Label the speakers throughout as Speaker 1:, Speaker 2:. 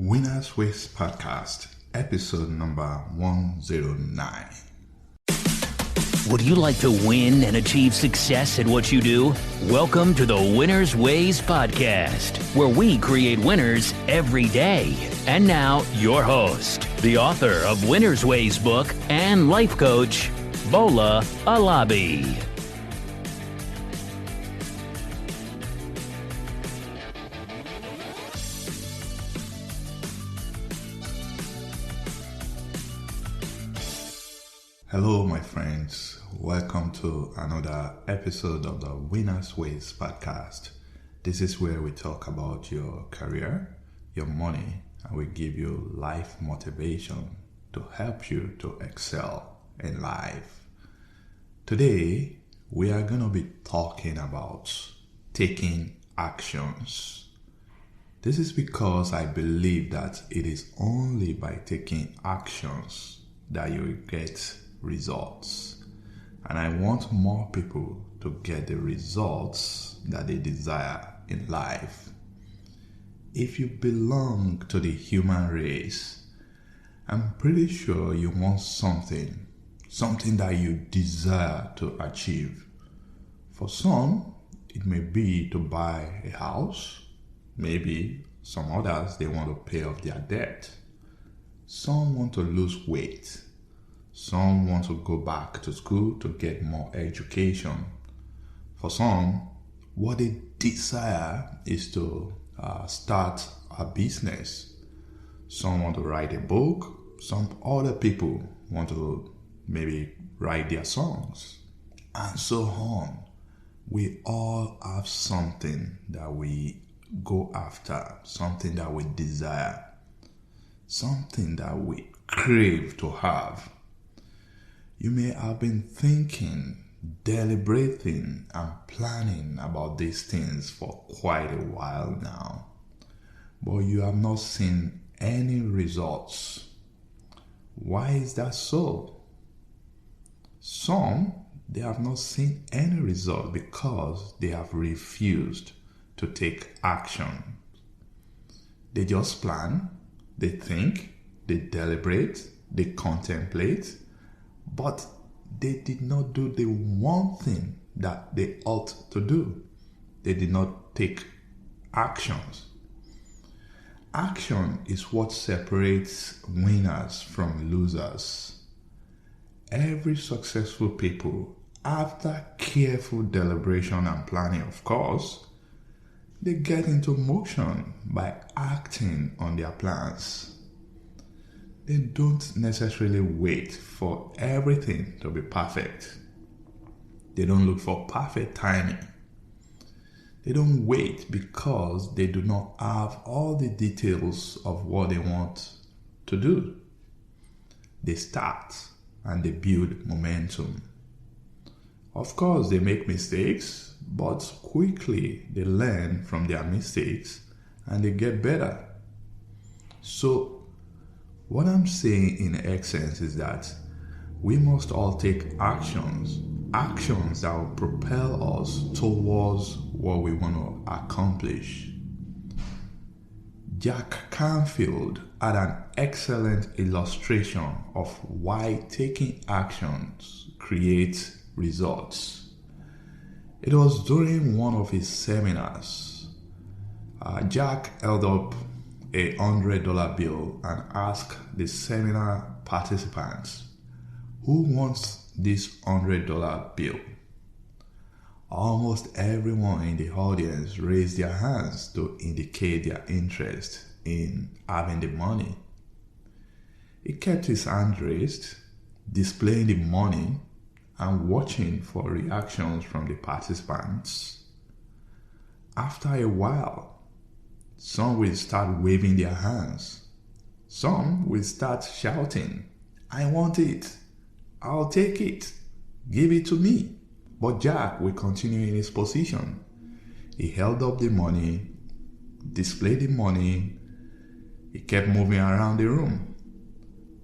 Speaker 1: Winners Ways Podcast, episode number 109.
Speaker 2: Would you like to win and achieve success at what you do? Welcome to the Winners Ways Podcast, where we create winners every day. And now, your host, the author of Winners Ways book and life coach, Bola Alabi.
Speaker 1: Hello, my friends. Welcome to another episode of the Winners Ways Podcast. This is where we talk about your career, your money, and we give you life motivation to help you to excel in life. Today, we are going to be talking about taking actions. This is because I believe that it is only by taking actions that you will get results. And I want more people to get the results that they desire in life. If you belong to the human race, I'm pretty sure you want something that you desire to achieve. For some, it may be to buy a house. Maybe some others, they want to pay off their debt. Some want to lose weight. Some want to go back to school to get more education. For some, what they desire is to start a business. Some want to write a book. Some other people want to maybe write their songs. And so on. We all have something that we go after, something that we desire, something that we crave to have. You may have been thinking, deliberating, and planning about these things for quite a while now, but you have not seen any results. Why is that so? Some, they have not seen any result because they have refused to take action. They just plan, they think, they deliberate, they contemplate, but they did not do the one thing that they ought to do. They did not take actions. Action is what separates winners from losers. Every successful people, after careful deliberation and planning, of course, they get into motion by acting on their plans. They don't necessarily wait for everything to be perfect. They don't look for perfect timing. They don't wait because they do not have all the details of what they want to do. They start and they build momentum. Of course, they make mistakes, but quickly they learn from their mistakes and they get better. So, what I'm saying in essence is that we must all take actions that will propel us towards what we want to accomplish. Jack Canfield had an excellent illustration of why taking actions creates results. It was during one of his seminars. Jack held up a $100 bill and asked the seminar participants, who wants this $100 bill? Almost everyone in the audience raised their hands to indicate their interest in having the money. He kept his hand raised, displaying the money and watching for reactions from the participants. After a while, some will start waving their hands. Some will start shouting, I want it. I'll take it. Give it to me. But Jack will continue in his position. He held up the money, displayed the money. He kept moving around the room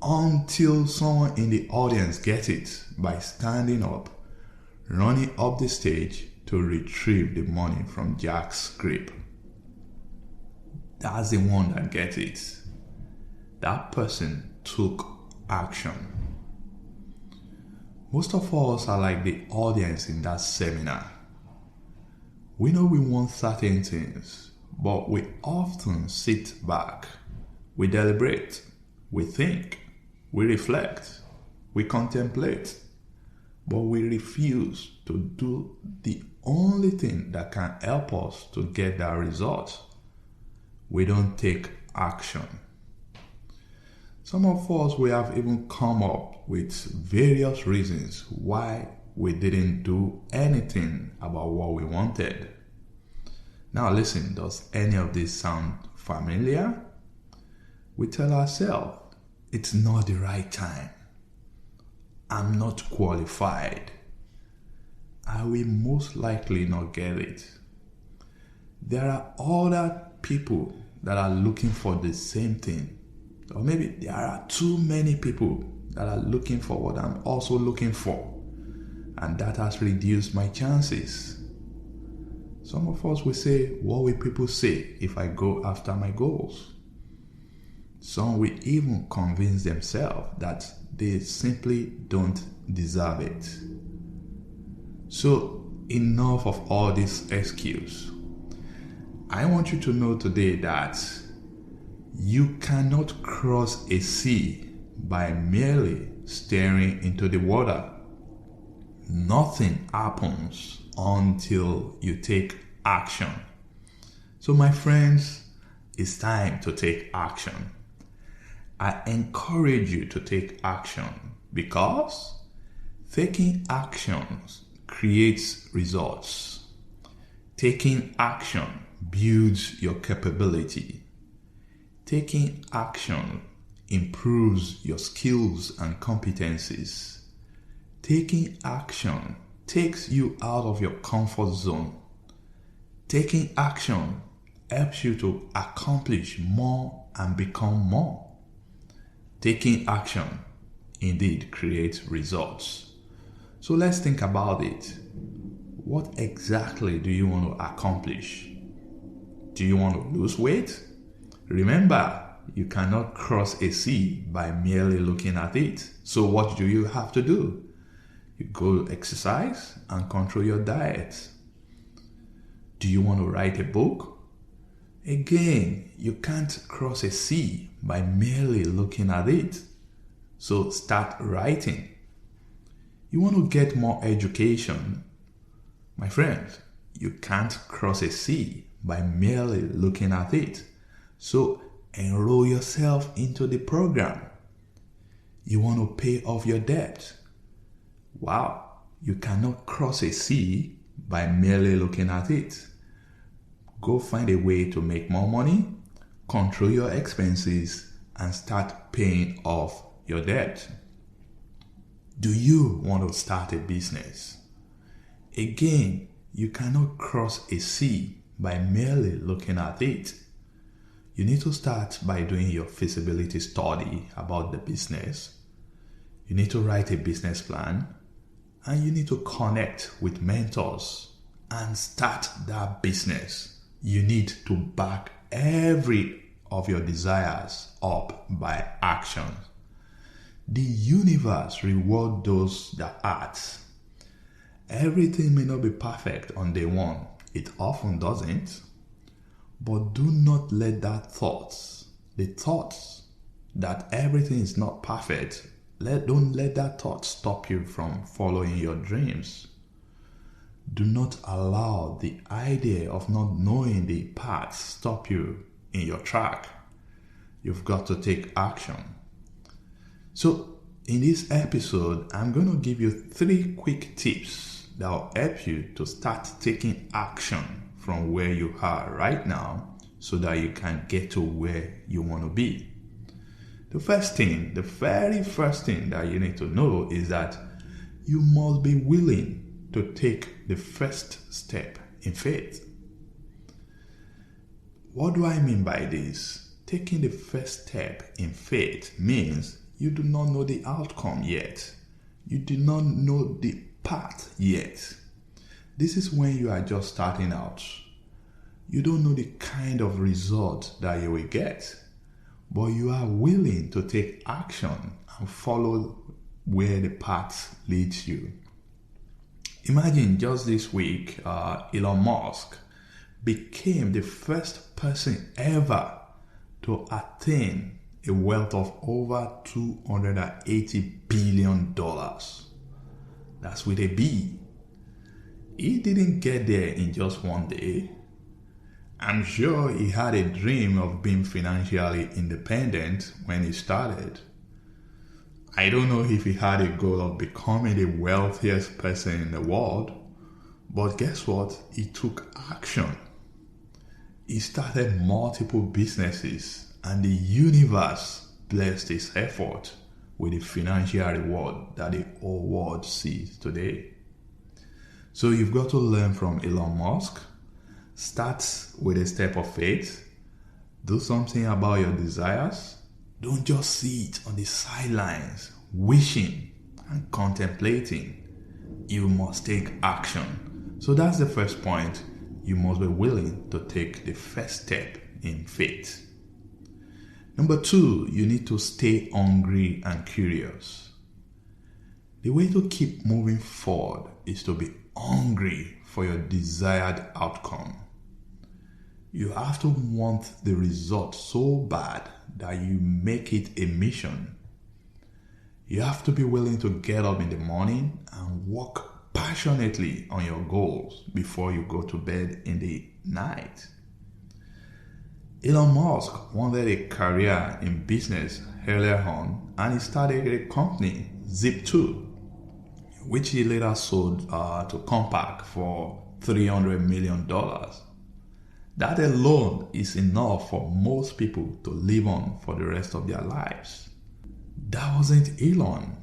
Speaker 1: until someone in the audience gets it by standing up, running up the stage to retrieve the money from Jack's grip. That's the one that gets it. that person took action. Most of us are like the audience in that seminar. We know we want certain things, but we often sit back. We deliberate, we think, we reflect, we contemplate, but we refuse to do the only thing that can help us to get that result. We don't take action. Some of us, we have even come up with various reasons why we didn't do anything about what we wanted. Now listen, does any of this sound familiar? We tell ourselves, it's not the right time. I'm not qualified. I will most likely not get it. There are other people that are looking for the same thing. Or maybe there are too many people that are looking for what I'm also looking for. And that has reduced my chances. Some of us will say, what will people say if I go after my goals? Some will even convince themselves that they simply don't deserve it. So enough of all this excuse. I want you to know today that you cannot cross a sea by merely staring into the water. Nothing happens until you take action. So my friends, it's time to take action. I encourage you to take action because taking actions creates results. Taking action builds your capability. Taking action improves your skills and competencies. Taking action takes you out of your comfort zone. Taking action helps you to accomplish more and become more. Taking action indeed creates results. So let's think about it. What exactly do you want to accomplish? Do you want to lose weight? Remember, you cannot cross a sea by merely looking at it. So what do you have to do? You go exercise and control your diet. Do you want to write a book? Again, you can't cross a sea by merely looking at it. So start writing. You want to get more education? My friends, you can't cross a sea by merely looking at it. So enroll yourself into the program. You want to pay off your debt? Wow, you cannot cross a sea by merely looking at it. Go find a way to make more money, control your expenses, and start paying off your debt. Do you want to start a business? Again, you cannot cross a sea by merely looking at it. You need to start by doing your feasibility study about the business. You need to write a business plan, and you need to connect with mentors and start that business. You need to back every of your desires up by action. The universe rewards those that act. Everything may not be perfect on day one. It often doesn't. But do not let the thoughts that everything is not perfect, don't let that thought stop you from following your dreams. Do not allow the idea of not knowing the path stop you in your track. You've got to take action. So in this episode, I'm going to give you 3 quick tips that will help you to start taking action from where you are right now so that you can get to where you want to be. The very first thing that you need to know is that you must be willing to take the first step in faith. What do I mean by this? Taking the first step in faith means you do not know the outcome yet. You do not know the path yet. This is when you are just starting out. You don't know the kind of result that you will get. but you are willing to take action and follow where the path leads you. Imagine just this week, Elon Musk became the first person ever to attain a wealth of over $280 billion. That's with a B. He didn't get there in just one day. I'm sure he had a dream of being financially independent when he started. I don't know if he had a goal of becoming the wealthiest person in the world, but guess what? He took action. He started multiple businesses, and the universe blessed his effort with the financial reward that the whole world sees today. So you've got to learn from Elon Musk. Start with a step of faith. Do something about your desires. Don't just sit on the sidelines, wishing and contemplating. You must take action. So that's the first point. You must be willing to take the first step in faith. Number 2, you need to stay hungry and curious. The way to keep moving forward is to be hungry for your desired outcome. You have to want the result so bad that you make it a mission. You have to be willing to get up in the morning and work passionately on your goals before you go to bed in the night. Elon Musk wanted a career in business earlier on, and he started a company, Zip2, which he later sold to Compaq for $300 million. That alone is enough for most people to live on for the rest of their lives. That wasn't Elon.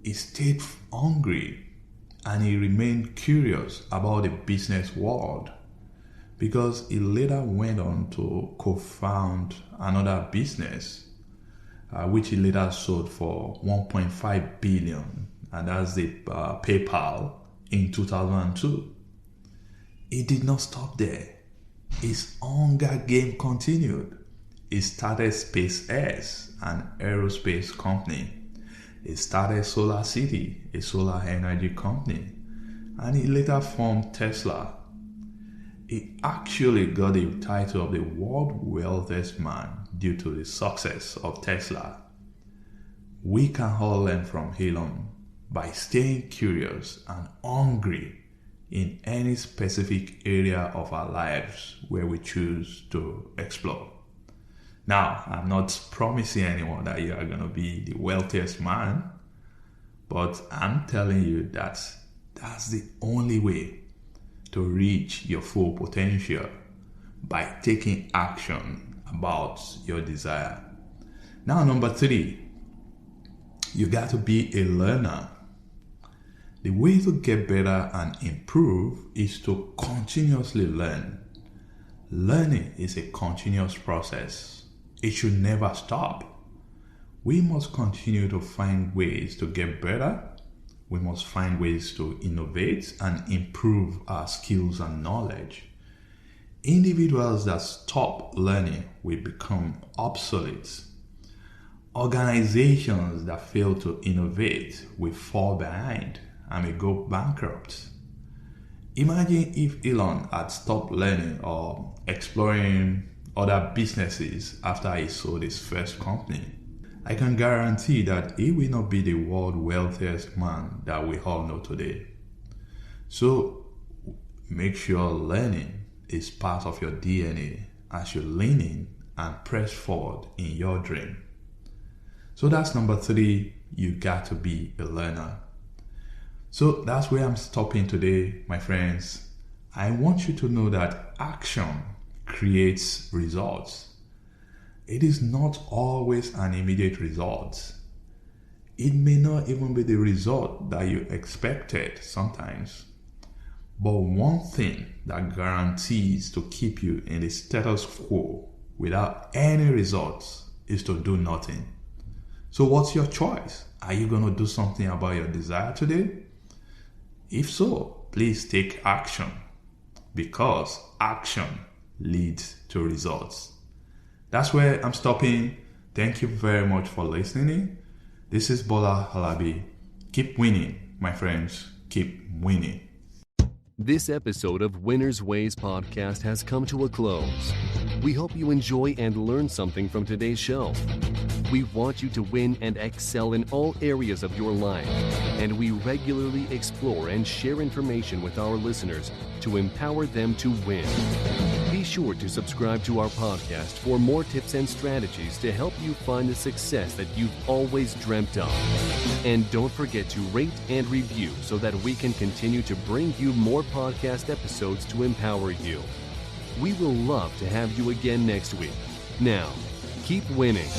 Speaker 1: He stayed hungry and he remained curious about the business world, because he later went on to co-found another business, which he later sold for $1.5 billion, and that's the PayPal in 2002. He did not stop there. His hunger game continued. He started SpaceX, an aerospace company. He started Solar City, a solar energy company. And he later formed Tesla. He actually got the title of the world's wealthiest man due to the success of Tesla. We can all learn from Elon by staying curious and hungry in any specific area of our lives where we choose to explore. Now, I'm not promising anyone that you are going to be the wealthiest man, but I'm telling you that that's the only way to reach your full potential, by taking action about your desire. Now, number 3, you got to be a learner. The way to get better and improve is to continuously learn. Learning is a continuous process. It should never stop. We must continue to find ways to get better. We must find ways to innovate and improve our skills and knowledge. Individuals that stop learning will become obsolete. Organizations that fail to innovate will fall behind and may go bankrupt. Imagine if Elon had stopped learning or exploring other businesses after he sold his first company. I can guarantee that he will not be the world's wealthiest man that we all know today. So make sure learning is part of your DNA as you lean in and press forward in your dream. So that's number 3, you got to be a learner. So that's where I'm stopping today, my friends. I want you to know that action creates results. It is not always an immediate result. It may not even be the result that you expected sometimes. But one thing that guarantees to keep you in the status quo without any results is to do nothing. So what's your choice? Are you going to do something about your desire today? If so, please take action, because action leads to results. That's where I'm stopping. Thank you very much for listening. This is Bola Halabi. Keep winning, my friends. Keep winning.
Speaker 3: This episode of Winner's Ways podcast has come to a close. We hope you enjoy and learn something from today's show. We want you to win and excel in all areas of your life, and we regularly explore and share information with our listeners to empower them to win. Be sure to subscribe to our podcast for more tips and strategies to help you find the success that you've always dreamt of. And don't forget to rate and review so that we can continue to bring you more podcast episodes to empower you. We will love to have you again next week. Now, keep winning.